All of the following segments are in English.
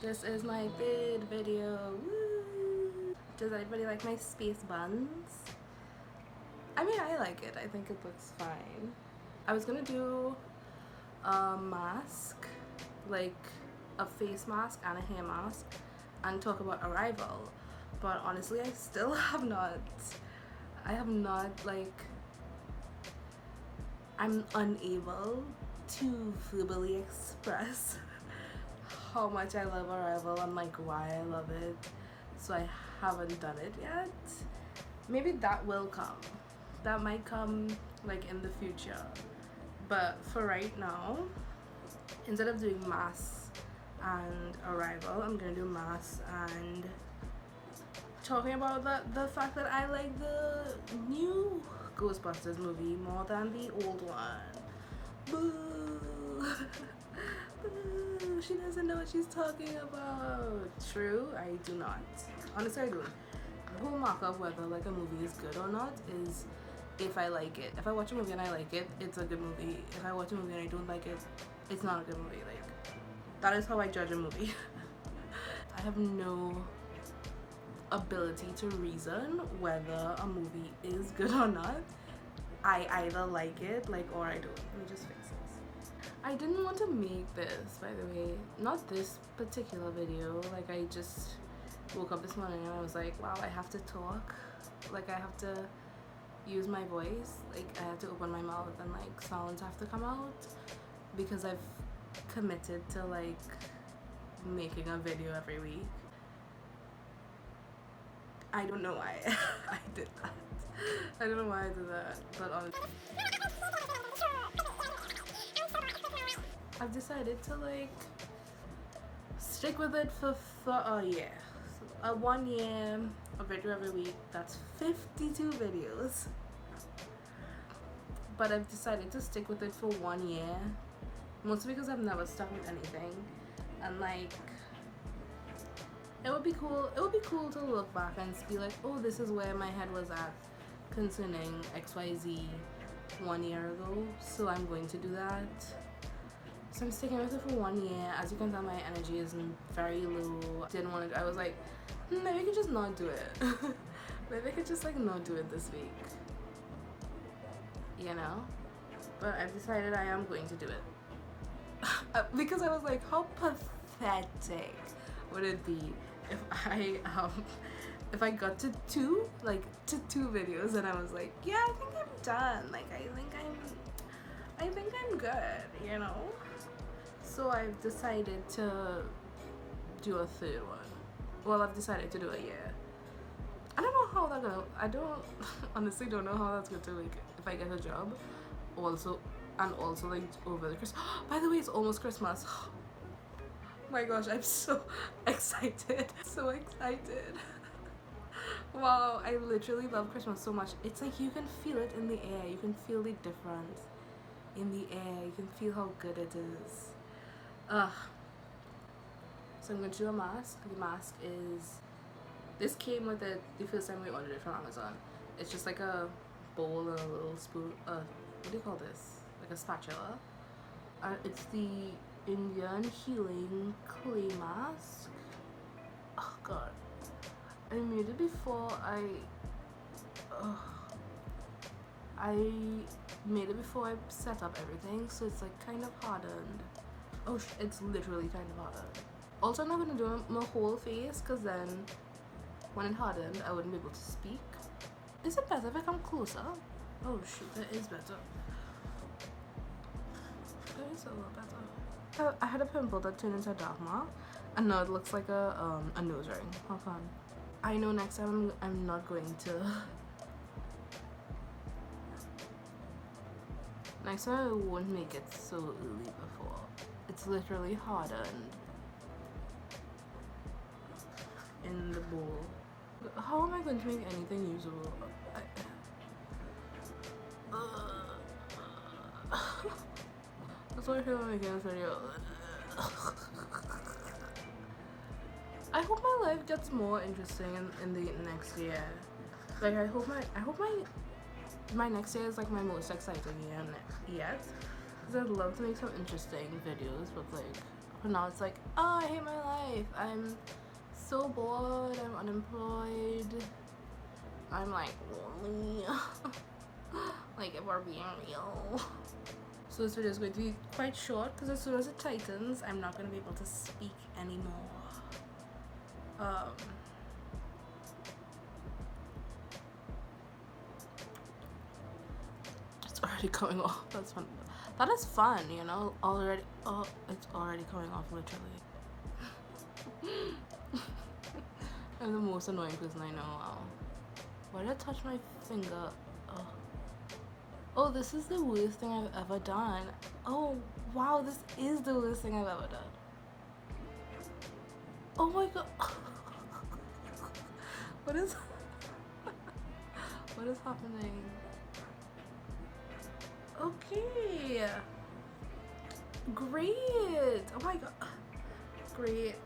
This is my third video. Woo! Does anybody like my space buns? I mean, I like it. I think it looks fine. I was gonna do a mask, like a face mask and a hair mask, and talk about Arrival, but honestly I still have not like, I'm unable to verbally express how much I love Arrival and like why I love it, so I haven't done it yet. Maybe that will come. That might come like in the future, but for right now, instead of doing Mass and Arrival, I'm gonna do Mass and talking about the fact that I like the new Ghostbusters movie more than the old one. Boo! Boo! She doesn't know what she's talking about. True, I do not. Honestly, I do. The whole mark of whether like a movie is good or not is if I like it. If I watch a movie and I like it, it's a good movie. If I watch a movie and I don't like it, it's not a good movie. Like, that is how I judge a movie. I have no ability to reason whether a movie is good or not. I either like it, like, or I don't. Let me just fix this. I didn't want to make this, by the way. Not this particular video. Like, I just woke up this morning and I was like, wow, I have to talk. Like, I have to use my voice. Like, I have to open my mouth and like sounds have to come out, because I've committed to like making a video every week. I don't know why I did that. I don't know why I did that, but honestly, I've decided to like stick with it for a year. So, 1 year, a video every week. That's 52 videos. But I've decided to stick with it for 1 year, mostly because I've never stuck with anything, and like, it would be cool to look back and be like, oh, this is where my head was at concerning XYZ 1 year ago, so I'm going to do that. So I'm sticking with it for 1 year. As you can tell, my energy is very low. Didn't want to, I was like, maybe I could just not do it. Maybe I could just like not do it this week, you know? But I've decided I am going to do it. Because I was like, how pathetic would it be if I got to two videos and I was like, yeah, I think I'm done. Like, I think I'm good, you know? So I've decided to do a third one. Well, I've decided to do a year. I don't know how that's gonna, honestly don't know how that's going to, like, if I get a job also, and also like over the Christmas. By the way, it's almost Christmas. Oh my gosh, I'm so excited. So excited. Wow, I literally love Christmas so much. It's like you can feel it in the air. You can feel the difference in the air. You can feel how good it is. So I'm going to do a mask. The mask is, this came with it the first time we ordered it from Amazon. It's just like a bowl and a little spoon. What do you call this? Like a spatula. It's the Indian Healing Clay Mask. Oh god, I made it before I made it before I set up everything, so it's like kind of hardened. Oh, it's literally kind of hardened. Also, I'm not gonna do my whole face, because then when it hardened I wouldn't be able to speak. Is it better if I come closer? Oh shoot, that is better. That is a lot better. I had a pimple that turned into a dark mark, and now it looks like a nose ring. How fun. I know next time I'm not going to. Next time I won't make it so early before. It's literally hardened in the bowl. How am I going to make anything usable? That's why I feel like making this video. I hope my life gets more interesting in the next year. Like, I hope my next year is like my most exciting year yet. Because I'd love to make some interesting videos with like But now it's like, oh, I hate my life. I'm so bored. I'm unemployed. I'm like lonely. Like, if we're being real. So this video is going to be quite short because as soon as it tightens, I'm not going to be able to speak anymore. It's already coming off. That's fun. That is fun, you know. Already, oh, it's already coming off literally. I'm the most annoying person I know. Wow. Why did I touch my finger? Oh, this is the worst thing I've ever done. Oh, wow, this is the worst thing I've ever done. Oh my god. What is what is happening? Okay. Great. Oh my god. Great.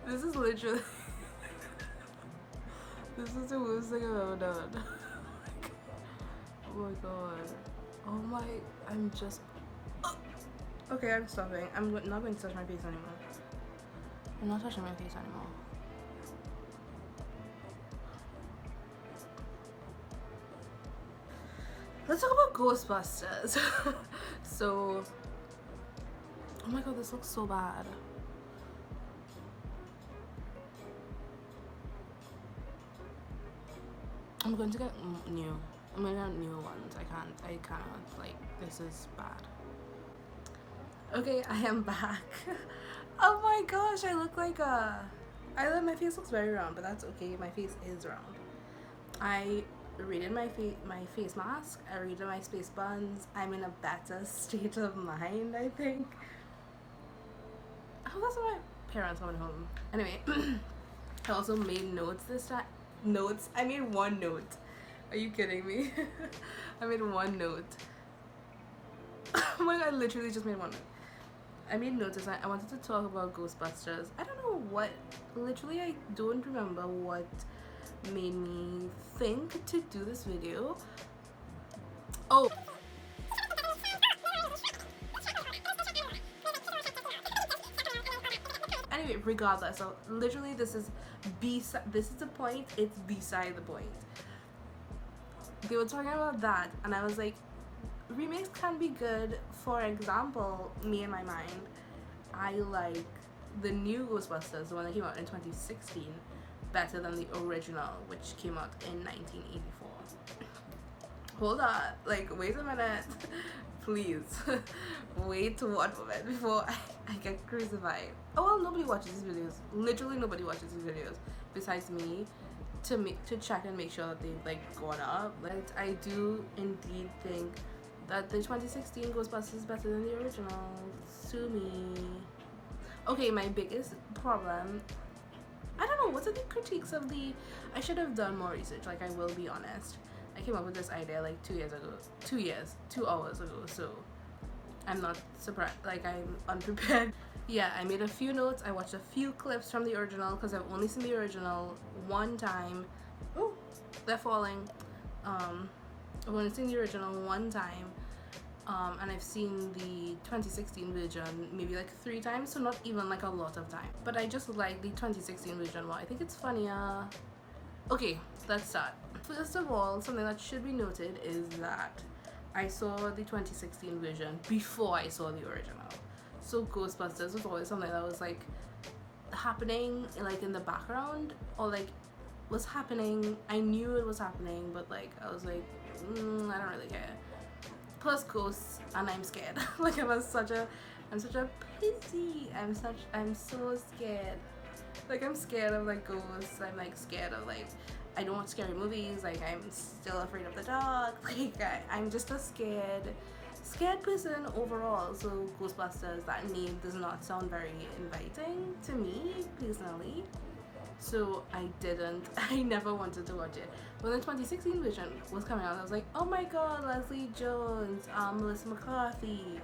This is literally this is the worst thing I've ever done. Oh my god. Oh my, I'm just okay, I'm stopping. I'm not going to touch my face anymore. I'm not touching my face anymore. Let's talk about Ghostbusters. So, oh my god, this looks so bad. I'm going to get new. I'm going to get new ones. I cannot, like, this is bad. Okay, I am back. Oh my gosh, I look like my face looks very round, but that's okay. My face is round. I redid my face mask. I redid my space buns. I'm in a better state of mind, I think. Oh, that's my parents coming home. Anyway, I also made notes this time. Notes? I made one note. Are you kidding me? I made one note. Oh my god, I literally just made one note. I made notes. I wanted to talk about Ghostbusters. I don't know what, literally I don't remember what made me think to do this video. Oh. Anyway, regardless, so literally this is the point. It's beside the point. They were talking about that and I was like, remakes can be good. For example, me in my mind, I like the new Ghostbusters, the one that came out in 2016, better than the original, which came out in 1984. Hold on, like, wait a minute. Please. Wait 1 moment before I get crucified. Oh well, nobody watches these videos. Literally nobody watches these videos besides me to check and make sure that they've like gone up. But I do indeed think that the 2016 Ghostbusters is better than the original. Sue me. Okay, my biggest problem, I don't know, what are the critiques of the, I should have done more research, like, I will be honest. I came up with this idea like 2 hours ago, so I'm not surprised, like, I'm unprepared. Yeah, I made a few notes. I watched a few clips from the original because I've only seen the original one time. Oh, they're falling. I've only seen the original one time, and I've seen the 2016 version maybe like 3 times, so not even like a lot of time. But I just like the 2016 version more. I think it's funnier. Okay, let's start. First of all, something that should be noted is that I saw the 2016 version before I saw the original. So Ghostbusters was always something that was like happening like in the background, or like was happening. I knew it was happening, but like I was like, I don't really care. Plus ghosts, and I'm scared. Like I'm such a pussy. I'm so scared. Like I'm scared of like ghosts. I'm like scared of like, I don't watch scary movies. Like I'm still afraid of the dark. Like I'm just a scared person overall. So Ghostbusters, that name does not sound very inviting to me personally. So I never wanted to watch it. When the 2016 version was coming out, I was like, oh my god, Leslie Jones, Melissa McCarthy.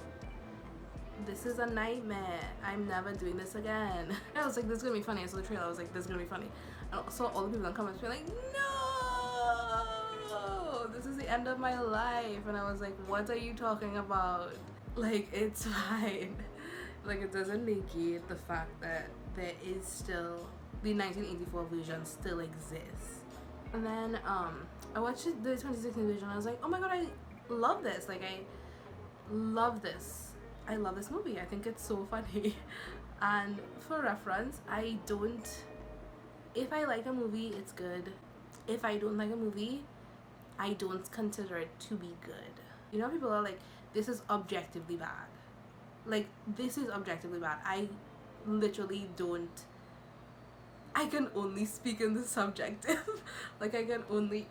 This is a nightmare. I'm never doing this again. I was like, this is gonna be funny. I saw the trailer, I was like, this is gonna be funny. And I saw all the people in the comments being like, no, this is the end of my life. And I was like, what are you talking about? Like, it's fine. Like, it doesn't negate the fact that there is still the 1984 version still exists. And then I watched the 2016 version. I was like, oh my god, I love this. Like, I love this. I love this movie. I think it's so funny. And for reference, I don't. If I like a movie, it's good. If I don't like a movie, I don't consider it to be good. You know, people are like, this is objectively bad. Like, this is objectively bad. I literally don't. I can only speak in the subjective. Like, I can only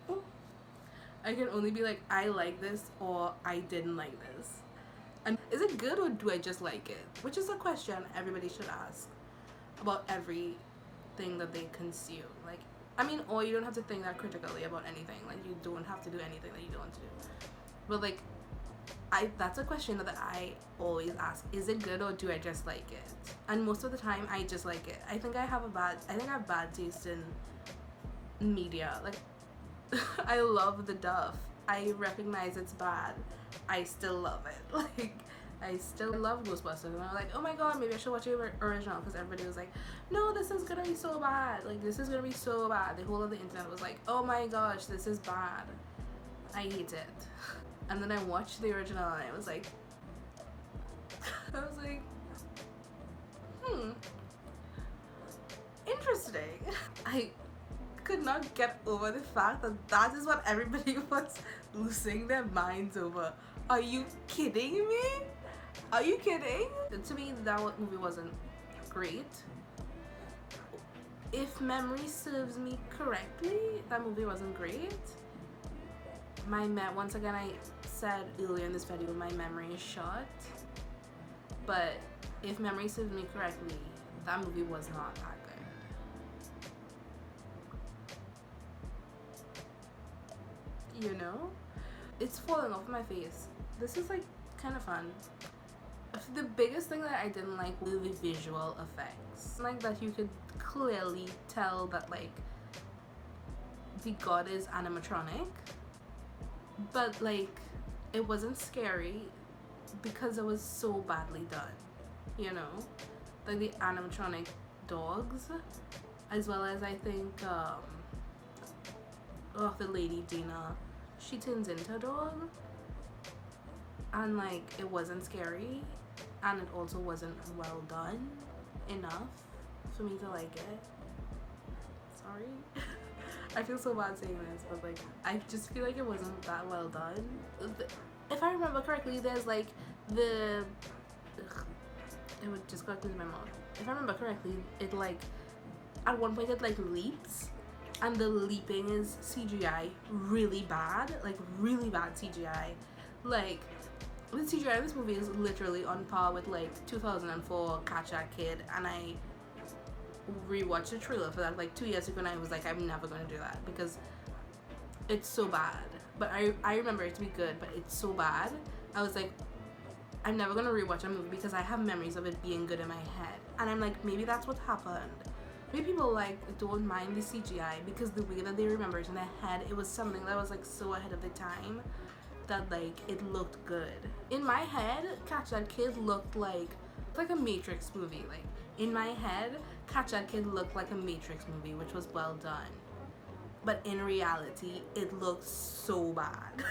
be like, I like this or I didn't like this. And is it good or do I just like it? Which is a question everybody should ask about everything that they consume. Like, I mean, or you don't have to think that critically about anything. Like, you don't have to do anything that you don't want to do. But like, that's a question that I always ask. Is it good or do I just like it? And most of the time I just like it. I think I have bad taste in media. Like, I love the Duff. I recognize it's bad. I still love it. Like, I still love Ghostbusters, and I'm like, oh my god, maybe I should watch the original, because everybody was like, no, this is gonna be so bad. Like, this is gonna be so bad. The whole of the internet was like, oh my gosh, this is bad. I hate it. And then I watched the original and I was like, interesting. I could not get over the fact that that is what everybody was losing their minds over. Are you kidding me? Are you kidding? To me, that movie wasn't great. If memory serves me correctly, that movie wasn't great. Once again, I said earlier in this video, my memory is short. But if memory serves me correctly, that movie was not that good. You know? It's falling off my face. This is like kind of fun. The biggest thing that I didn't like were the visual effects. Like, that you could clearly tell that like the god is animatronic, but like it wasn't scary because it was so badly done, you know? Like the animatronic dogs, as well as I think the lady Dina, she turns into a dog, and like it wasn't scary, and it also wasn't well done enough for me to like it. Sorry. I feel so bad saying this, but like, I just feel like it wasn't that well done. If I remember correctly, there's like it would just go into my mouth. If I remember correctly, it like, at one point it like leaps, and the leaping is CGI really bad, like really bad CGI. Like, the CGI in this movie is literally on par with like 2004 Catch That Kid, and I rewatched the trailer for that like 2 years ago, and I was like, I'm never gonna do that because it's so bad. But I remember it to be good, but it's so bad. I was like, I'm never gonna rewatch a movie because I have memories of it being good in my head, and I'm like, maybe that's what happened. Maybe people like don't mind the CGI because the way that they remember it in their head, it was something that was like so ahead of the time that like it looked good. In my head, Catch That Kid looked like a Matrix movie. Like, in my head, Catch That Kid looked like a Matrix movie, which was well done. But in reality, it looked so bad.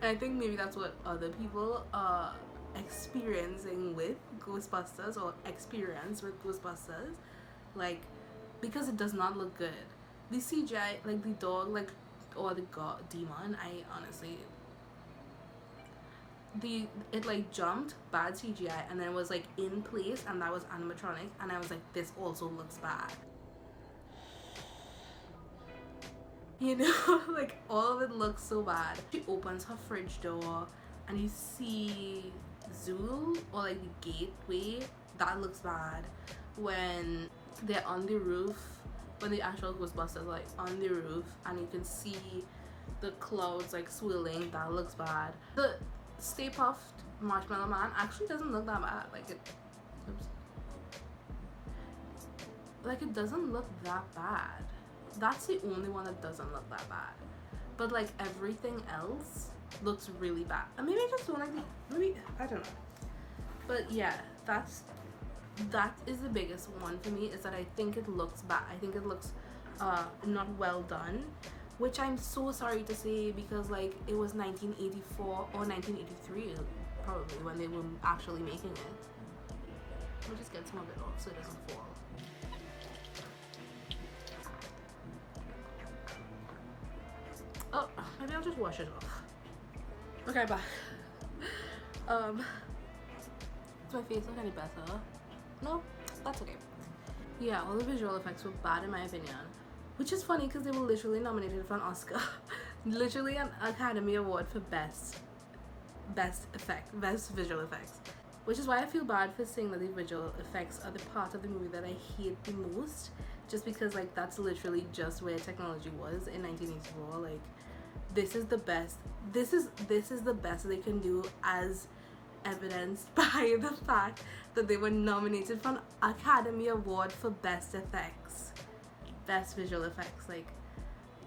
And I think maybe that's what other people are experiencing with Ghostbusters, or experience with Ghostbusters. Like, because it does not look good. The CGI, like the dog, like, or the god demon, I honestly, it like jumped, bad CGI, and then it was like in place, and that was animatronic, and I was like, this also looks bad. You know, like all of it looks so bad. She opens her fridge door and you see Zool, or like the gateway, that looks bad. When they're on the roof, when the actual Ghostbusters are like on the roof and you can see the clouds like swirling, that looks bad. The Stay Puft Marshmallow Man actually doesn't look that bad. Like it doesn't look that bad. That's the only one that doesn't look that bad. But like everything else looks really bad. And maybe I just don't like maybe I don't know. But yeah, that is the biggest one for me, is that I think it looks bad. I think it looks not well done, which I'm so sorry to say, because like it was 1984 or 1983 probably when they were actually making it. Let me just get some of it off so it doesn't fall. Oh, maybe I'll just wash it off. Okay, back. Does my face look any better? No, that's okay. Yeah, all the visual effects were bad in my opinion, which is funny because they were literally nominated for an Oscar. Literally an Academy Award for best visual effects, which is why I feel bad for saying that the visual effects are the part of the movie that I hate the most, just because like that's literally just where technology was in 1984. Like this is the best. This is the best they can do, as evidenced by the fact that they were nominated for an Academy Award for best visual effects. Like,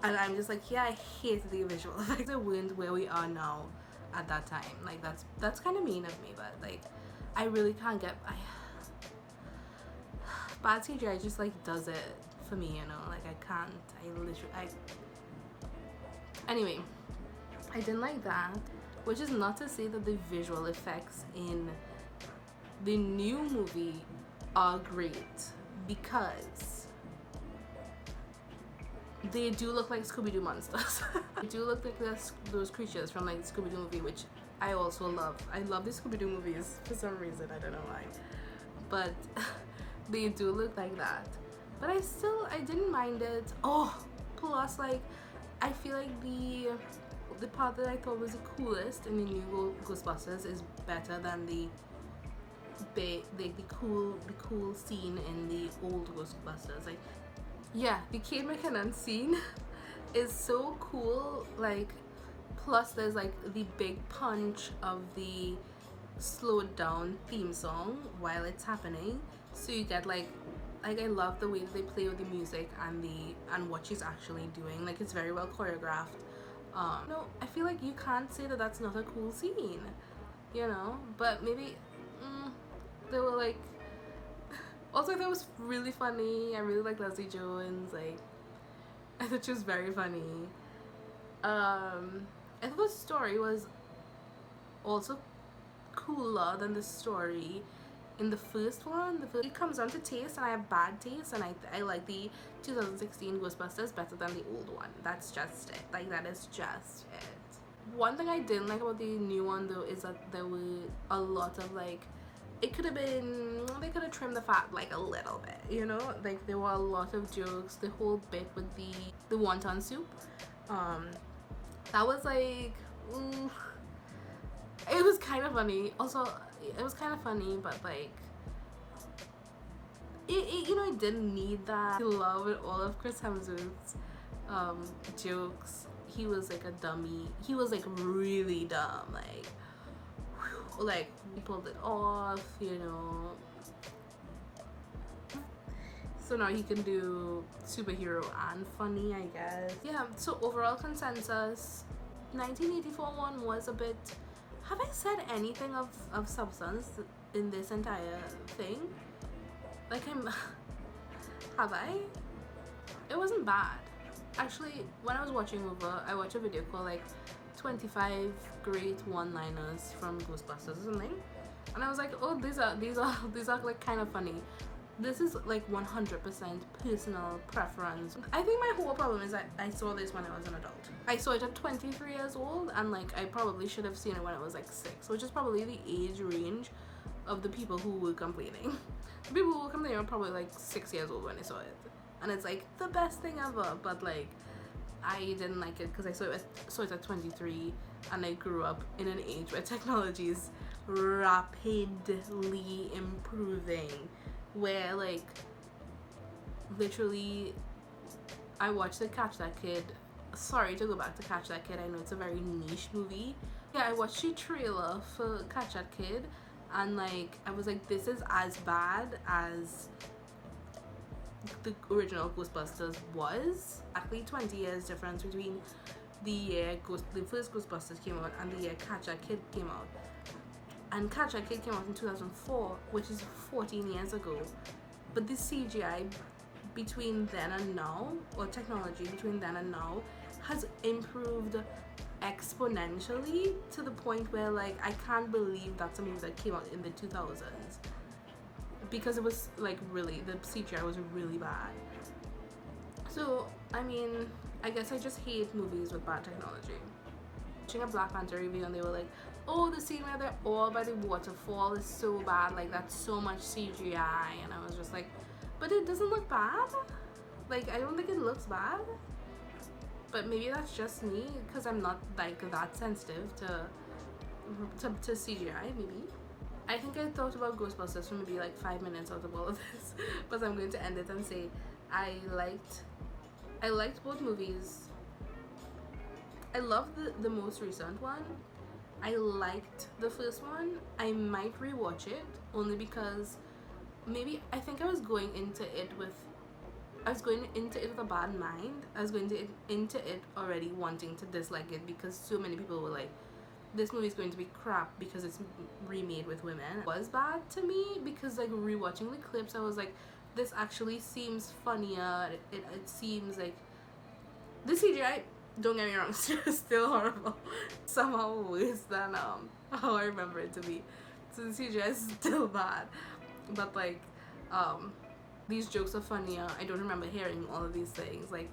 and I'm just like, yeah, I hate the visual effects. They weren't where we are now at that time. Like that's kind of mean of me, but like I really can't get bad CGI just like does it for me, you know. Like I can't. Anyway, I didn't like that, which is not to say that the visual effects in the new movie are great, because they do look like Scooby-Doo monsters. They do look like those creatures from like the Scooby-Doo movie, which I also love. I love the Scooby-Doo movies for some reason, I don't know why, but they do look like that. But I didn't mind it. Oh, plus like I feel like the part that I thought was the coolest in the new Ghostbusters is better than the cool scene in the old Ghostbusters. Like, yeah, the Kate McKinnon scene is so cool. Like, plus there's like the big punch of the slowed down theme song while it's happening, so you get like I love the way that they play with the music and what she's actually doing. Like, it's very well choreographed. No, I feel like you can't say that that's not a cool scene, you know. But maybe they were like. Also, I thought it was really funny. I really like Leslie Jones. Like, I thought she was very funny. I thought the story was also cooler than the story in the first one. It comes down to taste, and I have bad taste, and I like the 2016 Ghostbusters better than the old one. That's just it. Like, that is just it. One thing I didn't like about the new one though is that there were a lot of like, they could have trimmed the fat like a little bit, you know. Like, there were a lot of jokes. The whole bit with the wonton soup, that was like, it was kind of funny. Also, it was kind of funny, but like it you know, it didn't need that. I love all of Chris Hemsworth's jokes. He was like a dummy. He was like really dumb. Like he pulled it off, you know. So now he can do superhero and funny, I guess. Yeah, so overall consensus, 1984 one was a bit. Have I said anything of substance in this entire thing? Like, have I? It wasn't bad. Actually, when I was watching over, I watched a video called like 25 great one-liners from Ghostbusters or something, and I was like, oh, these are like kind of funny. This is like 100% personal preference. I think my whole problem is that I saw this when I was an adult. I saw it at 23 years old, and like I probably should have seen it when I was like 6, which is probably the age range of the people who were complaining. The people who were complaining were probably like 6 years old when they saw it, and it's like the best thing ever. But like, I didn't like it because I saw it at 23, and I grew up in an age where technology is rapidly improving, where like literally I watched the Catch That Kid. Sorry to go back to Catch That Kid, I know it's a very niche movie. Yeah, I watched the trailer for Catch That Kid, and like I was like, this is as bad as the original Ghostbusters was. Exactly 20 years difference between the year the first Ghostbusters came out and the year Catch That Kid came out. And Catch a Kid came out in 2004, which is 14 years ago. But the CGI between then and now, or technology between then and now, has improved exponentially to the point where like I can't believe that's a movie that came out in the 2000s, because it was like really, the CGI was really bad. So I mean, I guess I just hate movies with bad technology. Watching a Black Panther review and they were like, oh, the scene where they're all by the waterfall is so bad, like that's so much CGI, and I was just like, but it doesn't look bad. Like I don't think it looks bad. But maybe that's just me, because I'm not like that sensitive to CGI. Maybe I think I thought about Ghostbusters for maybe like 5 minutes out of all of this, but I'm going to end it and say I liked both movies. I love the most recent one. I liked the first one. I might rewatch it only because maybe I think I was going into it with a bad mind. I was going into it already wanting to dislike it because so many people were like, this movie is going to be crap because it's remade with women. It was bad to me because like rewatching the clips, I was like, this actually seems funnier. It seems like the CGI, don't get me wrong, it's still horrible. Somehow worse than how I remember it to be. So the CGI is still bad. But like these jokes are funnier. I don't remember hearing all of these things. Like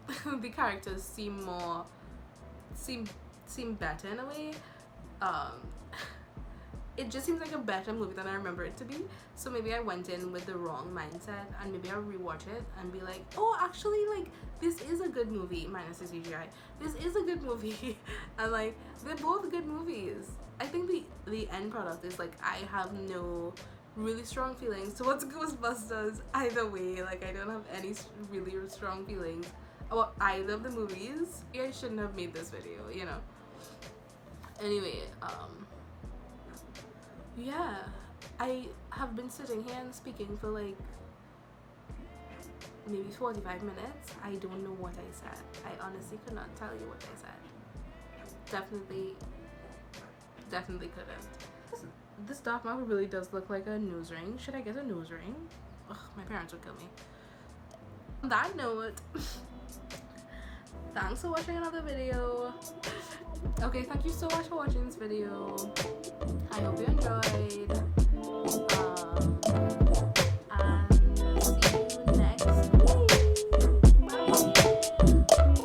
the characters seem better in a way. It just seems like a better movie than I remember it to be. So maybe I went in with the wrong mindset, and maybe I'll rewatch it and be like, oh, actually, like this is a good movie minus the CGI. This is a good movie, and like they're both good movies. I think the end product is like I have no really strong feelings towards Ghostbusters either way. Like I don't have any really strong feelings about either of the movies. I shouldn't have made this video, you know. Anyway, yeah, I have been sitting here and speaking for like maybe 45 minutes. I don't know what I said. I honestly could not tell you what I said. Definitely couldn't. This dark marble really does look like a nose ring. Should I get a nose ring? Ugh, my parents would kill me. On that note, thanks for watching another video. Okay, thank you so much for watching this video. I hope you enjoyed.